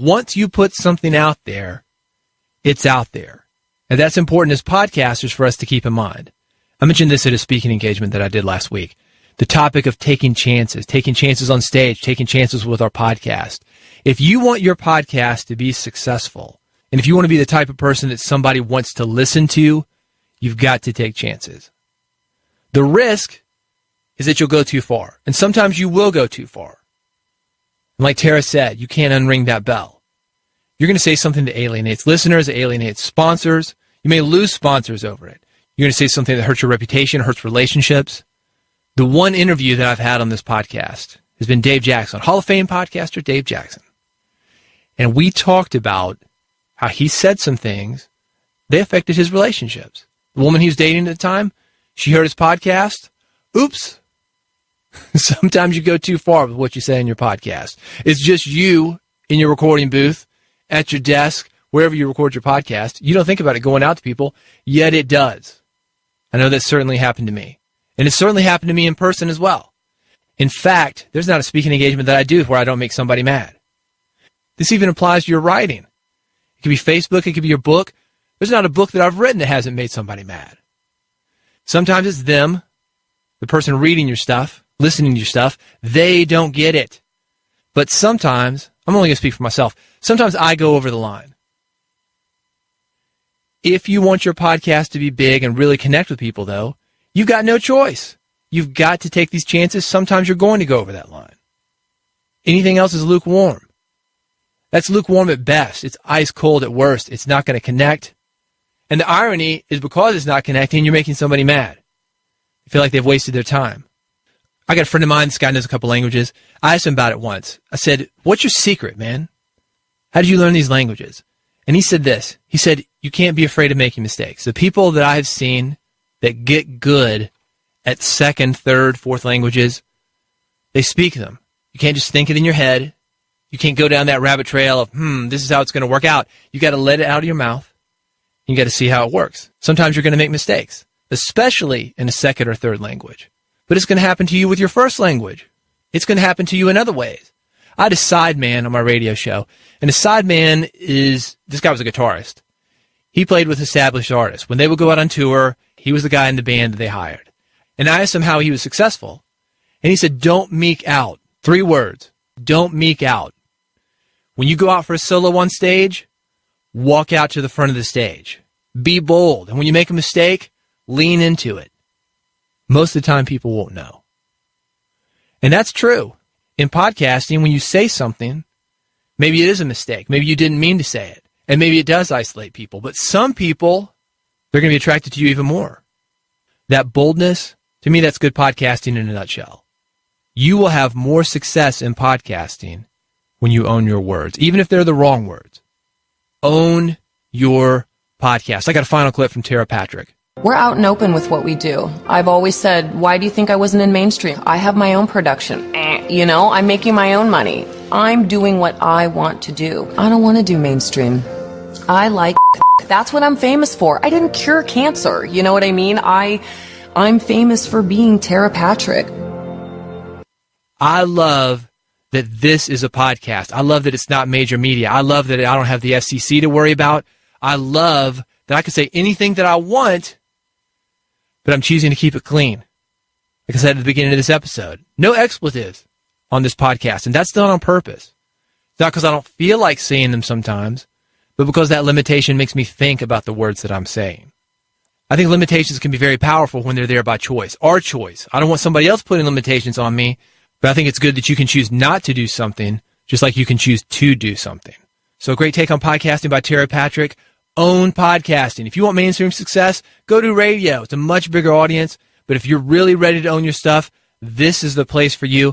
once you put something out there, it's out there. And that's important as podcasters for us to keep in mind. I mentioned this at a speaking engagement that I did last week. The topic of taking chances on stage, taking chances with our podcast. If you want your podcast to be successful, and if you want to be the type of person that somebody wants to listen to, you've got to take chances. The risk is that you'll go too far. And sometimes you will go too far. And like Tara said, you can't unring that bell. You're going to say something that alienates listeners, alienates sponsors. You may lose sponsors over it. You're going to say something that hurts your reputation, hurts relationships. The one interview that I've had on this podcast has been Dave Jackson, Hall of Fame podcaster Dave Jackson. And we talked about how he said some things, they affected his relationships. The woman he was dating at the time, she heard his podcast. Oops. Sometimes you go too far with what you say in your podcast. It's just you in your recording booth, at your desk, wherever you record your podcast. You don't think about it going out to people, yet it does. I know that certainly happened to me. And it certainly happened to me in person as well. In fact, there's not a speaking engagement that I do where I don't make somebody mad. This even applies to your writing. It could be Facebook, it could be your book. There's not a book that I've written that hasn't made somebody mad. Sometimes it's them, the person reading your stuff, listening to your stuff, they don't get it. But sometimes, I'm only going to speak for myself, sometimes I go over the line. If you want your podcast to be big and really connect with people, though, you've got no choice. You've got to take these chances. Sometimes you're going to go over that line. Anything else is lukewarm. That's lukewarm at best. It's ice cold at worst. It's not going to connect. And the irony is because it's not connecting, you're making somebody mad. You feel like they've wasted their time. I got a friend of mine, this guy knows a couple languages. I asked him about it once. I said, what's your secret, man? How did you learn these languages? And he said this. He said, you can't be afraid of making mistakes. The people that I have seen that get good at second, third, fourth languages, they speak them. You can't just think it in your head. You can't go down that rabbit trail of, this is how it's going to work out. You got to let it out of your mouth. You got to see how it works. Sometimes you're going to make mistakes, especially in a second or third language. But it's going to happen to you with your first language. It's going to happen to you in other ways. I had a sideman on my radio show, and a sideman is, this guy was a guitarist. He played with established artists. When they would go out on tour, he was the guy in the band that they hired. And I asked him how he was successful. And he said, don't meek out. 3 words. Don't meek out. When you go out for a solo on stage, walk out to the front of the stage. Be bold. And when you make a mistake, lean into it. Most of the time, people won't know. And that's true. In podcasting, when you say something, maybe it is a mistake. Maybe you didn't mean to say it. And maybe it does isolate people. But some people, they're going to be attracted to you even more. That boldness, to me, that's good podcasting in a nutshell. You will have more success in podcasting when you own your words, even if they're the wrong words. Own your podcast. I got a final clip from Tara Patrick. We're out and open with what we do. I've always said, why do you think I wasn't in mainstream? I have my own production. I'm making my own money. I'm doing what I want to do. I don't want to do mainstream. I like that's what I'm famous for. I didn't cure cancer. You know what I mean? I'm famous for being Tara Patrick. I love that this is a podcast. I love that it's not major media. I love that I don't have the FCC to worry about. I love that I can say anything that I want, but I'm choosing to keep it clean. Like I said at the beginning of this episode, no expletives on this podcast, and that's done on purpose. It's not because I don't feel like saying them sometimes, but because that limitation makes me think about the words that I'm saying. I think limitations can be very powerful when they're there by choice, our choice. I don't want somebody else putting limitations on me, but I think it's good that you can choose not to do something, just like you can choose to do something. So a great take on podcasting by Tara Patrick. Own podcasting. If you want mainstream success, go to radio. It's a much bigger audience, but if you're really ready to own your stuff, this is the place for you.